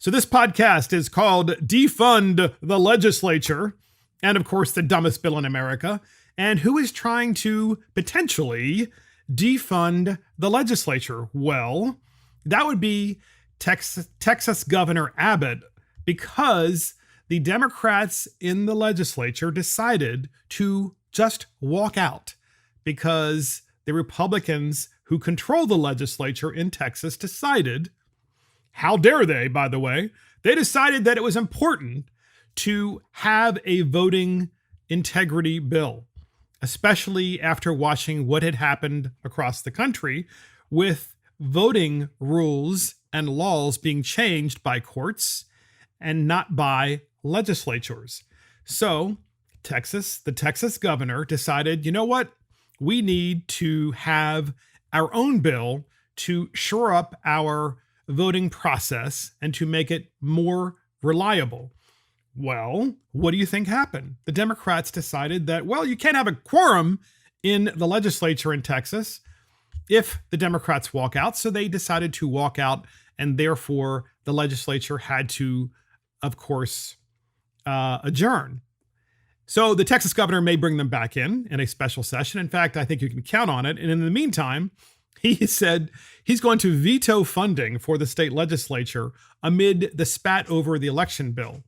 So this podcast is called Defund the Legislature, and of course the dumbest bill in America. And who is trying to potentially defund the legislature? Well, that would be Texas Governor Abbott, because the Democrats in the legislature decided to just walk out because the Republicans who control the legislature in Texas decided, how dare they, by the way, they decided that it was important to have a voting integrity bill, especially after watching what had happened across the country with voting rules and laws being changed by courts and not by legislatures. So the Texas governor decided, you know what? We need to have our own bill to shore up our voting process and to make it more reliable. Well, what do you think happened? The Democrats decided that, well, you can't have a quorum in the legislature in Texas if the Democrats walk out. So they decided to walk out, and therefore the legislature had to, of course, adjourn. So the Texas governor may bring them back in a special session. In fact, I think you can count on it. And in the meantime, he said he's going to veto funding for the state legislature amid the spat over the election bill.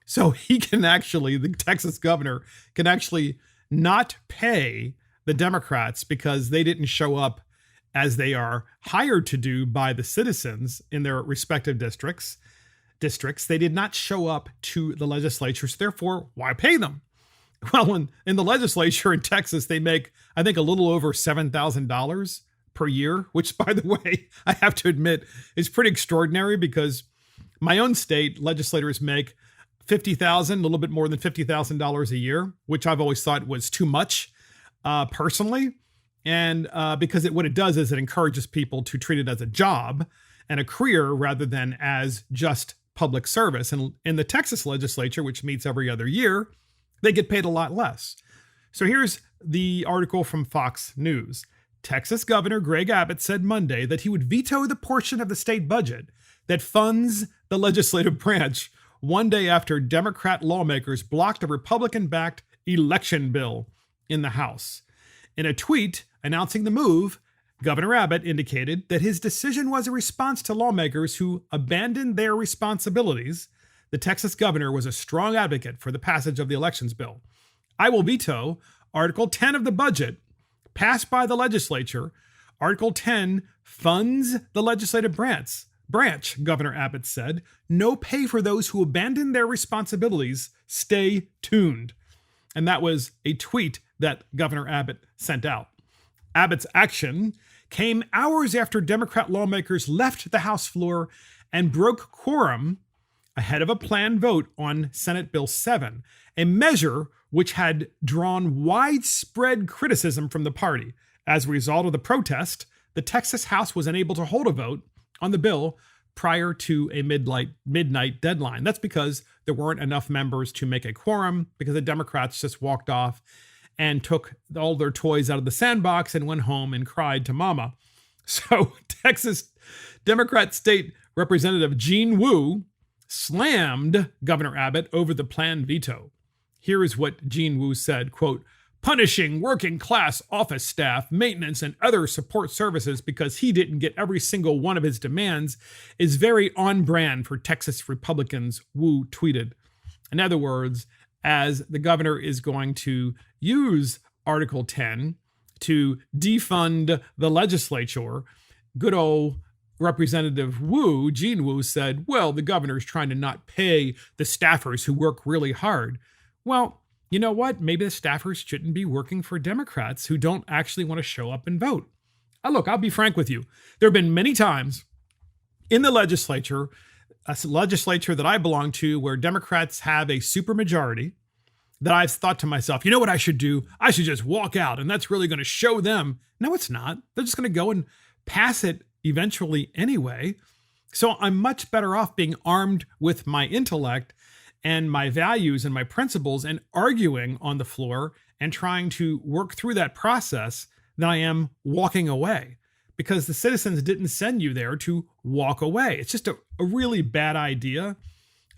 So the Texas governor can actually not pay the Democrats because they didn't show up as they are hired to do by the citizens in their respective districts. They did not show up to the legislature, so therefore, why pay them? Well, in the legislature in Texas, they make, I think, a little over $7,000 per year, which, by the way, I have to admit is pretty extraordinary, because my own state legislators make $50,000, a little bit more than $50,000 a year, which I've always thought was too much personally. And because what it does is it encourages people to treat it as a job and a career rather than as just public service. And in the Texas legislature, which meets every other year, they get paid a lot less. So here's the article from Fox News. Texas Governor Greg Abbott said Monday that he would veto the portion of the state budget that funds the legislative branch one day after Democrat lawmakers blocked a Republican-backed election bill in the House. In a tweet announcing the move, Governor Abbott indicated that his decision was a response to lawmakers who abandoned their responsibilities. The Texas governor was a strong advocate for the passage of the elections bill. I will veto Article 10 of the budget passed by the legislature. Article 10 funds the legislative branch, Governor Abbott said. No pay for those who abandon their responsibilities. Stay tuned. And that was a tweet that Governor Abbott sent out. Abbott's action came hours after Democrat lawmakers left the House floor and broke quorum ahead of a planned vote on Senate Bill 7, a measure which had drawn widespread criticism from the party. As a result of the protest, the Texas House was unable to hold a vote on the bill prior to a midnight deadline. That's because there weren't enough members to make a quorum, because the Democrats just walked off and took all their toys out of the sandbox and went home and cried to mama. So Texas Democrat State Representative Gene Wu slammed Governor Abbott over the planned veto. Here is what Gene Wu said, quote, "Punishing working class office staff, maintenance, and other support services because he didn't get every single one of his demands is very on brand for Texas Republicans," Wu tweeted. In other words, as the governor is going to use Article 10 to defund the legislature, good old Representative Gene Wu said, well, the governor's trying to not pay the staffers who work really hard. Well, you know what? Maybe the staffers shouldn't be working for Democrats who don't actually want to show up and vote. Look, I'll be frank with you. There have been many times in the legislature, a legislature that I belong to, where Democrats have a supermajority, that I've thought to myself, you know what I should do? I should just walk out, and that's really going to show them. No, it's not. They're just going to go and pass it eventually anyway. So I'm much better off being armed with my intellect and my values and my principles and arguing on the floor and trying to work through that process than I am walking away. because the citizens didn't send you there to walk away. It's just a really bad idea.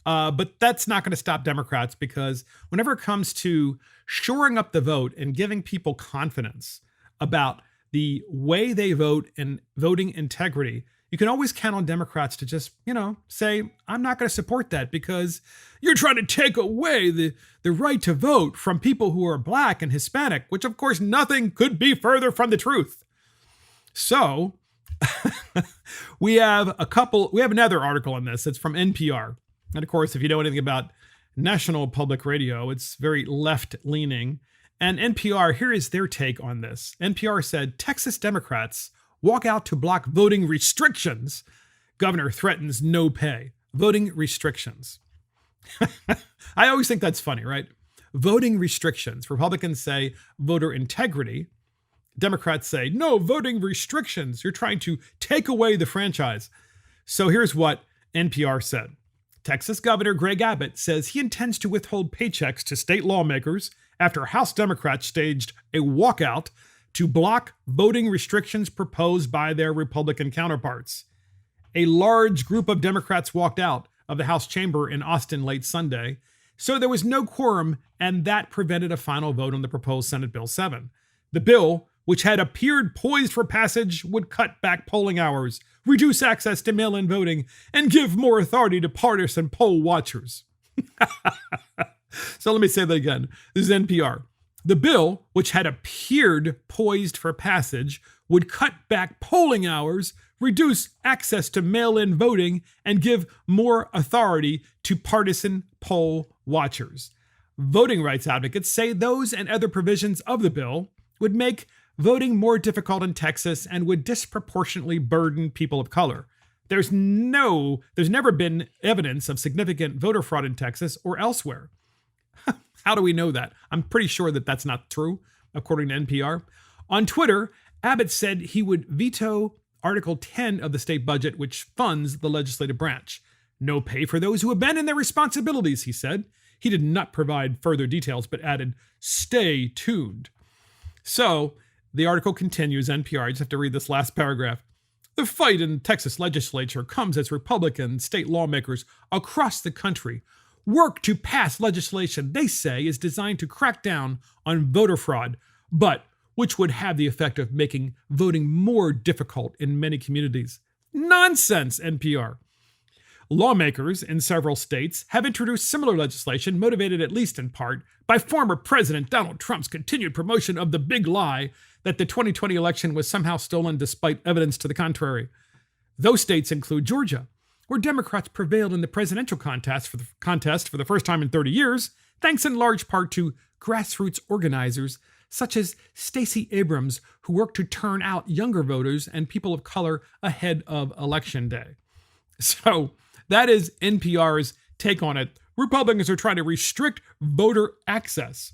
But that's not going to stop Democrats, because whenever it comes to shoring up the vote and giving people confidence about the way they vote and voting integrity, you can always count on Democrats to just, say, I'm not going to support that because you're trying to take away the right to vote from people who are Black and Hispanic, which of course nothing could be further from the truth. So we have another article on this. It's from NPR. And of course, if you know anything about National Public Radio, it's very left-leaning. And NPR, here is their take on this. NPR said, Texas Democrats walk out to block voting restrictions. Governor threatens no pay. Voting restrictions. I always think that's funny, right? Voting restrictions. Republicans say voter integrity. Democrats say, no, voting restrictions. You're trying to take away the franchise. So here's what NPR said. Texas Governor Greg Abbott says he intends to withhold paychecks to state lawmakers after House Democrats staged a walkout to block voting restrictions proposed by their Republican counterparts. A large group of Democrats walked out of the House chamber in Austin late Sunday, so there was no quorum, and that prevented a final vote on the proposed Senate Bill 7. The bill, which had appeared poised for passage, would cut back polling hours, reduce access to mail-in voting, and give more authority to partisan poll watchers. So let me say that again. This is NPR. The bill, which had appeared poised for passage, would cut back polling hours, reduce access to mail-in voting, and give more authority to partisan poll watchers. Voting rights advocates say those and other provisions of the bill would make voting more difficult in Texas and would disproportionately burden people of color. There's never been evidence of significant voter fraud in Texas or elsewhere. How do we know that? I'm pretty sure that that's not true, according to NPR. On Twitter, Abbott said he would veto Article 10 of the state budget, which funds the legislative branch. No pay for those who abandon their responsibilities, he said. He did not provide further details, but added, stay tuned. So the article continues, NPR, I just have to read this last paragraph. The fight in the Texas legislature comes as Republican state lawmakers across the country work to pass legislation they say is designed to crack down on voter fraud, but which would have the effect of making voting more difficult in many communities. Nonsense, NPR. Lawmakers in several states have introduced similar legislation, motivated at least in part by former President Donald Trump's continued promotion of the big lie that the 2020 election was somehow stolen despite evidence to the contrary. Those states include Georgia, where Democrats prevailed in the presidential contest for the first time in 30 years, thanks in large part to grassroots organizers such as Stacey Abrams, who worked to turn out younger voters and people of color ahead of Election Day. So that is NPR's take on it. Republicans are trying to restrict voter access.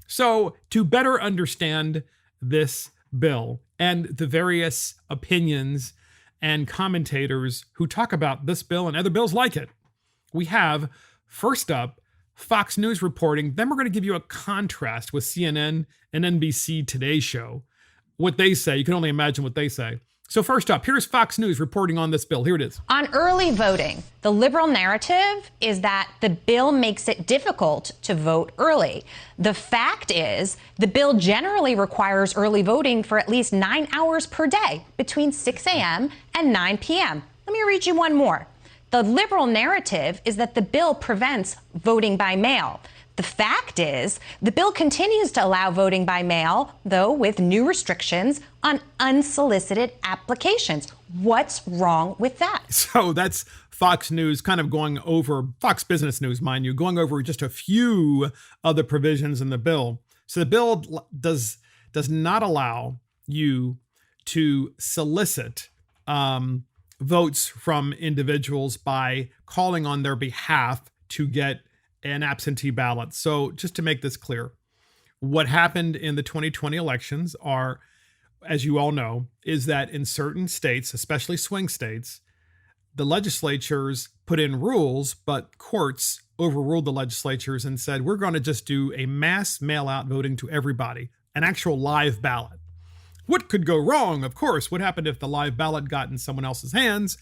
So to better understand this bill and the various opinions and commentators who talk about this bill and other bills like it, we have, first up, Fox News reporting. Then we're going to give you a contrast with CNN and NBC Today Show. What they say, you can only imagine what they say. So first up, here's Fox News reporting on this bill. Here it is. On early voting, the liberal narrative is that the bill makes it difficult to vote early. The fact is, the bill generally requires early voting for at least 9 hours per day between 6 a.m. and 9 p.m. Let me read you one more. The liberal narrative is that the bill prevents voting by mail. The fact is, the bill continues to allow voting by mail, though with new restrictions on unsolicited applications. What's wrong with that? So that's Fox News kind of going over, Fox Business News, mind you, going over just a few of the provisions in the bill. So the bill does not allow you to solicit votes from individuals by calling on their behalf to get an absentee ballot. So just to make this clear, what happened in the 2020 elections are, as you all know, is that in certain states, especially swing states, the legislatures put in rules, but courts overruled the legislatures and said, we're going to just do a mass mail-out voting to everybody, an actual live ballot. What could go wrong? Of course, what happened if the live ballot got in someone else's hands?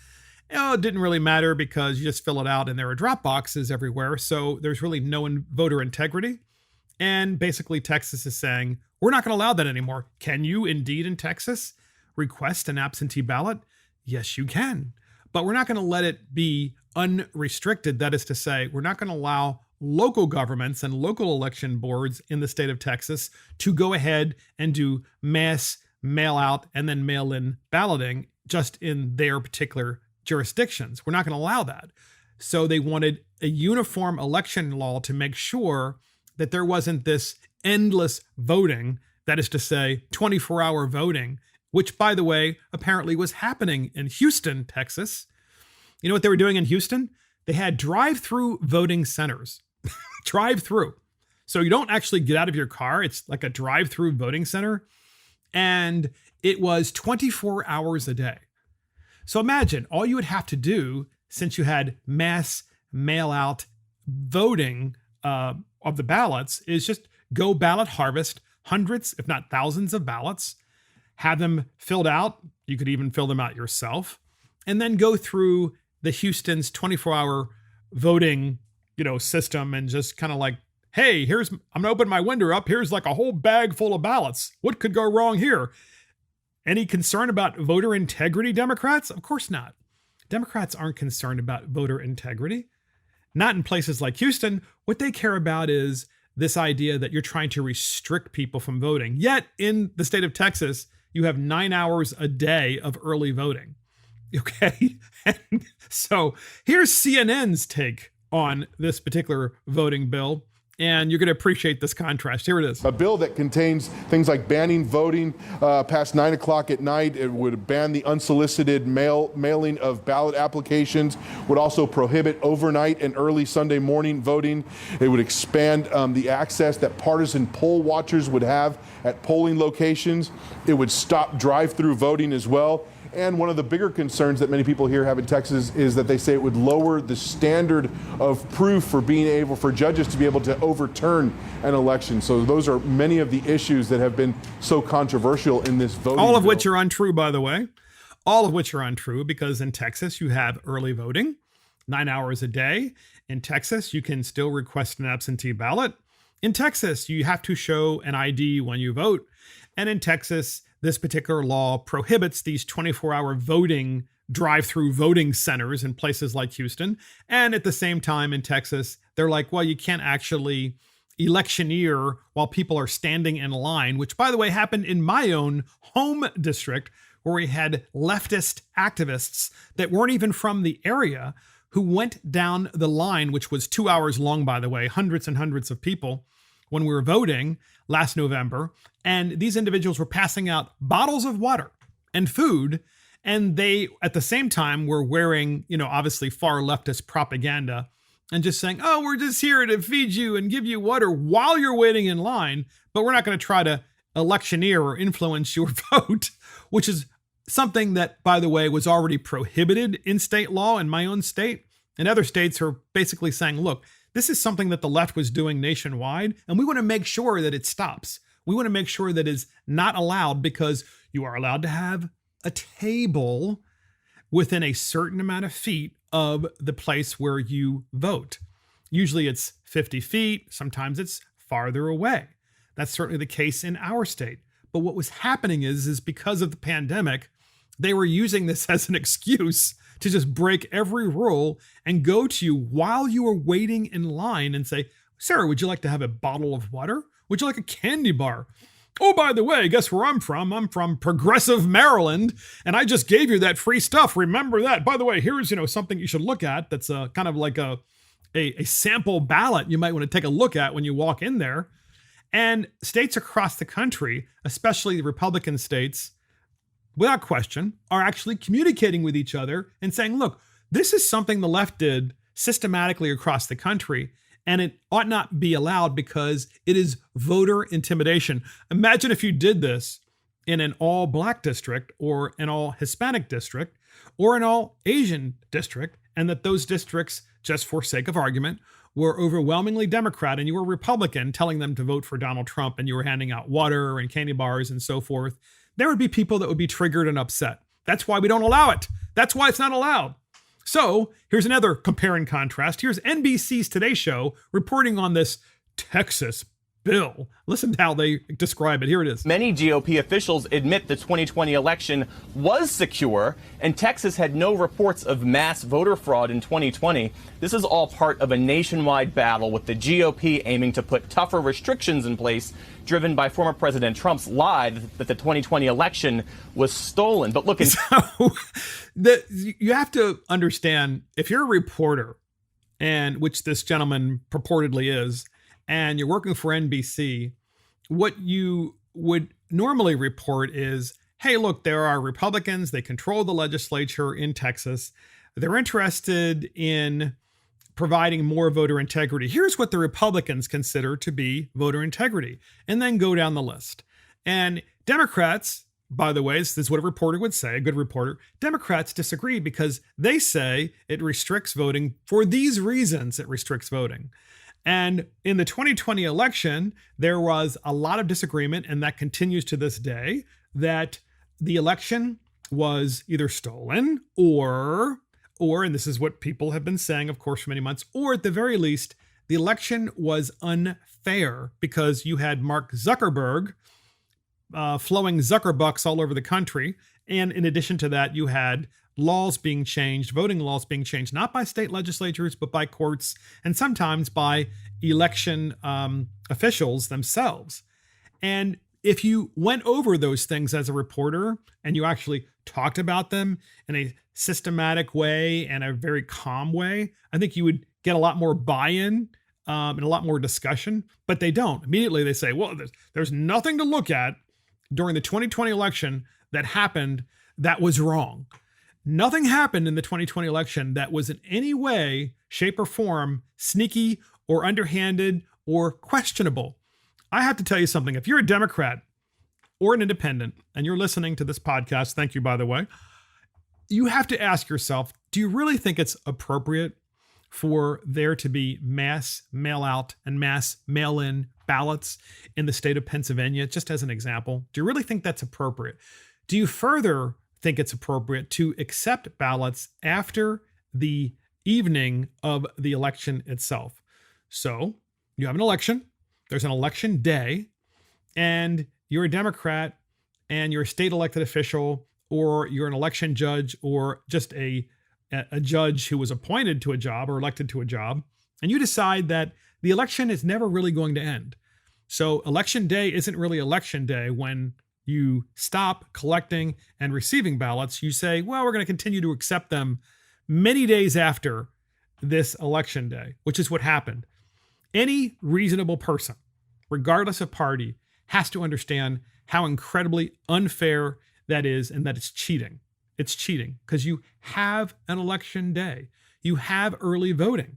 It didn't really matter because you just fill it out and there are drop boxes everywhere. So there's really no voter integrity. And basically Texas is saying, we're not going to allow that anymore. Can you indeed in Texas request an absentee ballot? Yes, you can. But we're not going to let it be unrestricted. That is to say, we're not going to allow local governments and local election boards in the state of Texas to go ahead and do mass mail out and then mail in balloting just in their particular jurisdictions. We're not going to allow that. So they wanted a uniform election law to make sure that there wasn't this endless voting, that is to say 24-hour voting, which, by the way, apparently was happening in Houston, Texas. You know what they were doing in Houston? They had drive-through voting centers. Drive-through. So you don't actually get out of your car. It's like a drive-through voting center. And it was 24 hours a day. So imagine all you would have to do, since you had mass mail-out voting of the ballots, is just go ballot harvest hundreds, if not thousands of ballots, have them filled out. You could even fill them out yourself, and then go through the Houston's 24-hour voting, system and just kind of like, hey, I'm gonna open my window up. Here's like a whole bag full of ballots. What could go wrong here? Any concern about voter integrity, Democrats? Of course not. Democrats aren't concerned about voter integrity. Not in places like Houston. What they care about is this idea that you're trying to restrict people from voting. Yet in the state of Texas, you have 9 hours a day of early voting. Okay. And so here's CNN's take on this particular voting bill. And you're going to appreciate this contrast. Here it is. A bill that contains things like banning voting past 9 o'clock at night. It would ban the unsolicited mailing of ballot applications, would also prohibit overnight and early Sunday morning voting. It would expand the access that partisan poll watchers would have at polling locations. It would stop drive-through voting as well. And one of the bigger concerns that many people here have in Texas is that they say it would lower the standard of proof for being able for judges to be able to overturn an election. So those are many of the issues that have been so controversial in this voting All of bill. which are untrue, by the way. All of which are untrue because in Texas you have early voting, 9 hours a day. In Texas, you can still request an absentee ballot. In Texas, you have to show an ID when you vote. And in Texas, this particular law prohibits these 24-hour voting, drive-through voting centers in places like Houston. And at the same time in Texas, they're like, well, you can't actually electioneer while people are standing in line, which, by the way, happened in my own home district, where we had leftist activists that weren't even from the area who went down the line, which was 2 hours long, by the way, hundreds and hundreds of people when we were voting last November. And these individuals were passing out bottles of water and food. And they, at the same time, were wearing, obviously far leftist propaganda and just saying, oh, we're just here to feed you and give you water while you're waiting in line. But we're not going to try to electioneer or influence your vote, which is something that, by the way, was already prohibited in state law in my own state. And other states are basically saying, look, this is something that the left was doing nationwide, and we want to make sure that it stops. We want to make sure that it's not allowed, because you are allowed to have a table within a certain amount of feet of the place where you vote. Usually it's 50 feet. Sometimes it's farther away. That's certainly the case in our state. But what was happening is because of the pandemic, they were using this as an excuse to just break every rule and go to you while you were waiting in line and say, sir, would you like to have a bottle of water? Would you like a candy bar? Oh, by the way, guess where I'm from? I'm from progressive Maryland, and I just gave you that free stuff. Remember that. By the way, here's, something you should look at that's kind of like a sample ballot you might want to take a look at when you walk in there. And states across the country, especially the Republican states, without question, are actually communicating with each other and saying, look, this is something the left did systematically across the country, and it ought not be allowed because it is voter intimidation. Imagine if you did this in an all black district or an all Hispanic district or an all Asian district, and that those districts, just for sake of argument, were overwhelmingly Democrat and you were Republican, telling them to vote for Donald Trump, and you were handing out water and candy bars and so forth. there would be people that would be triggered and upset. That's why we don't allow it. That's why it's not allowed. So here's another compare and contrast. Here's NBC's Today Show reporting on this Texas bill. Listen to how they describe it. Here it is. Many GOP officials admit the 2020 election was secure, and Texas had no reports of mass voter fraud in 2020. This is all part of a nationwide battle with the GOP aiming to put tougher restrictions in place, driven by former President Trump's lie that the 2020 election was stolen. But look, you have to understand, if you're a reporter, and which this gentleman purportedly is, and you're working for NBC, what you would normally report is, hey, look, there are Republicans. They control the legislature in Texas. They're interested in providing more voter integrity. Here's what the Republicans consider to be voter integrity, and then go down the list. And Democrats, by the way, this is what a reporter would say, a good reporter, Democrats disagree because they say it restricts voting for these reasons. It restricts voting. And in the 2020 election, there was a lot of disagreement, and that continues to this day, that the election was either stolen or, and this is what people have been saying, of course, for many months, or at the very least, the election was unfair because you had Mark Zuckerberg flowing Zuckerbucks all over the country. And in addition to that, you had laws being changed, voting laws being changed, not by state legislatures, but by courts, and sometimes by election officials themselves. And if you went over those things as a reporter and you actually talked about them in a systematic way and a very calm way, I think you would get a lot more buy-in and a lot more discussion, but they don't. Immediately they say, well, there's nothing to look at during the 2020 election that happened that was wrong. Nothing happened in the 2020 election that was in any way, shape, or form sneaky or underhanded or questionable. I have to tell you something. If you're a Democrat or an independent and you're listening to this podcast, thank you, by the way, you have to ask yourself, do you really think it's appropriate for there to be mass mail-out and mass mail-in ballots in the state of Pennsylvania, just as an example? Do you really think that's appropriate? Do you further think it's appropriate to accept ballots after the evening of the election itself? So you have an election, there's an election day, and you're a Democrat and you're a state elected official, or you're an election judge, or just a judge who was appointed to a job or elected to a job, and you decide that the election is never really going to end. So election day isn't really election day when you stop collecting and receiving ballots. You say, well, we're going to continue to accept them many days after this election day, which is what happened. Any reasonable person, regardless of party, has to understand how incredibly unfair that is and that it's cheating. It's cheating because you have an election day. You have early voting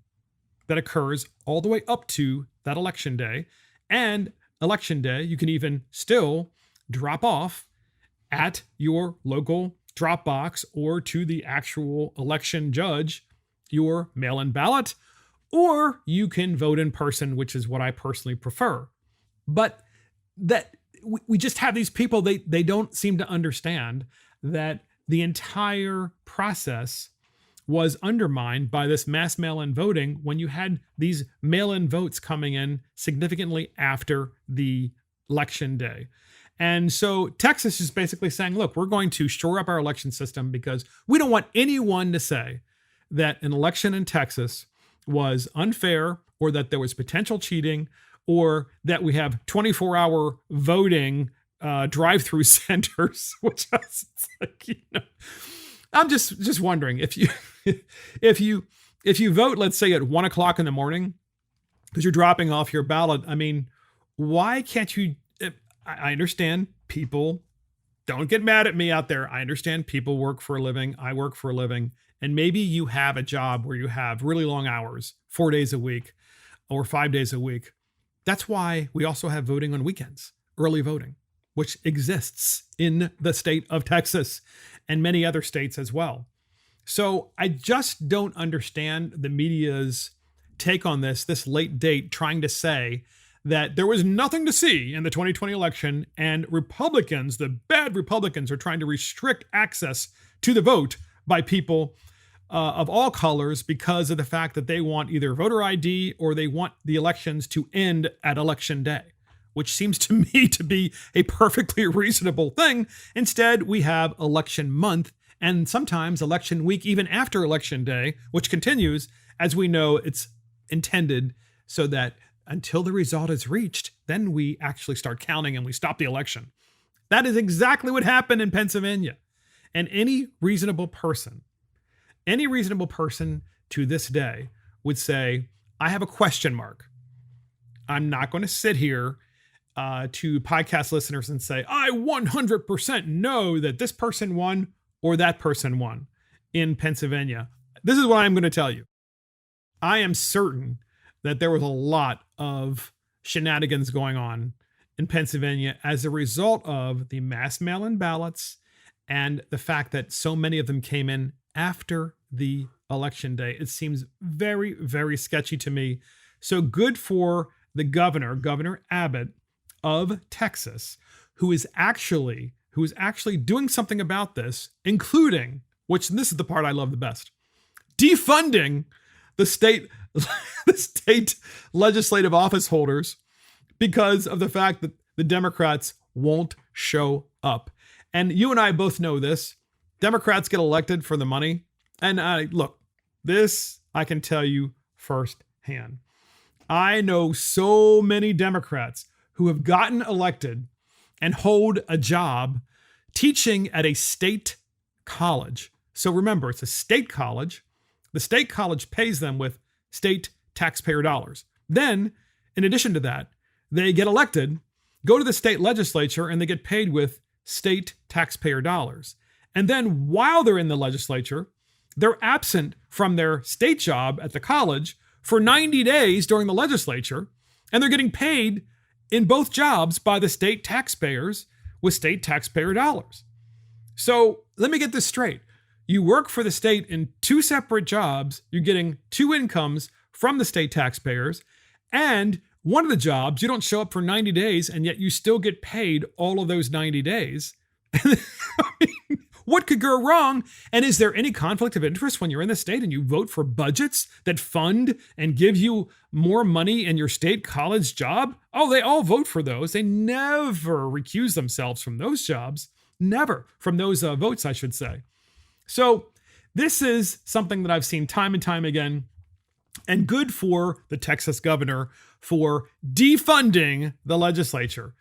that occurs all the way up to that election day. And election day, you can even still drop off at your local drop box or to the actual election judge your mail-in ballot, or you can vote in person, which is what I personally prefer. But that we just have these people, they don't seem to understand that the entire process was undermined by this mass mail-in voting when you had these mail-in votes coming in significantly after the election day. And so Texas is basically saying, look, we're going to shore up our election system because we don't want anyone to say that an election in Texas was unfair or that there was potential cheating or that we have 24-hour voting drive-through centers, which is like, I'm just wondering if you vote, let's say at 1 o'clock in the morning, because you're dropping off your ballot. I mean, why can't you? I understand people, don't get mad at me out there. I understand people work for a living. I work for a living. And maybe you have a job where you have really long hours, 4 days a week or 5 days a week. That's why we also have voting on weekends, early voting, which exists in the state of Texas and many other states as well. So I just don't understand the media's take on this late date, trying to say that there was nothing to see in the 2020 election, and Republicans, the bad Republicans, are trying to restrict access to the vote by people of all colors because of the fact that they want either voter ID or they want the elections to end at election day, which seems to me to be a perfectly reasonable thing. Instead, we have election month and sometimes election week, even after election day, which continues, as we know it's intended so that until the result is reached, then we actually start counting and we stop the election. That is exactly what happened in Pennsylvania. And any reasonable person to this day would say, I have a question mark. I'm not going to sit here to podcast listeners and say, I 100% know that this person won or that person won in Pennsylvania. This is what I'm going to tell you. I am certain that there was a lot of shenanigans going on in Pennsylvania as a result of the mass mail-in ballots and the fact that so many of them came in after the election day. It seems very, very sketchy to me. So good for the Governor Abbott of Texas, who is actually doing something about this, including, which this is the part I love the best, defunding the state legislative office holders because of the fact that the Democrats won't show up. And you and I both know this. Democrats get elected for the money. And look, this I can tell you firsthand. I know so many Democrats who have gotten elected and hold a job teaching at a state college. So remember, it's a state college. The state college pays them with state taxpayer dollars. Then, in addition to that, they get elected, go to the state legislature, and they get paid with state taxpayer dollars. And then while they're in the legislature, they're absent from their state job at the college for 90 days during the legislature, and they're getting paid in both jobs by the state taxpayers with state taxpayer dollars. So let me get this straight. You work for the state in two separate jobs, you're getting two incomes from the state taxpayers, and one of the jobs, you don't show up for 90 days, and yet you still get paid all of those 90 days. I mean, what could go wrong? And is there any conflict of interest when you're in the state and you vote for budgets that fund and give you more money in your state college job? Oh, they all vote for those. They never recuse themselves from those jobs. Never from those votes, I should say. So this is something that I've seen time and time again, and good for the Texas governor for defunding the legislature.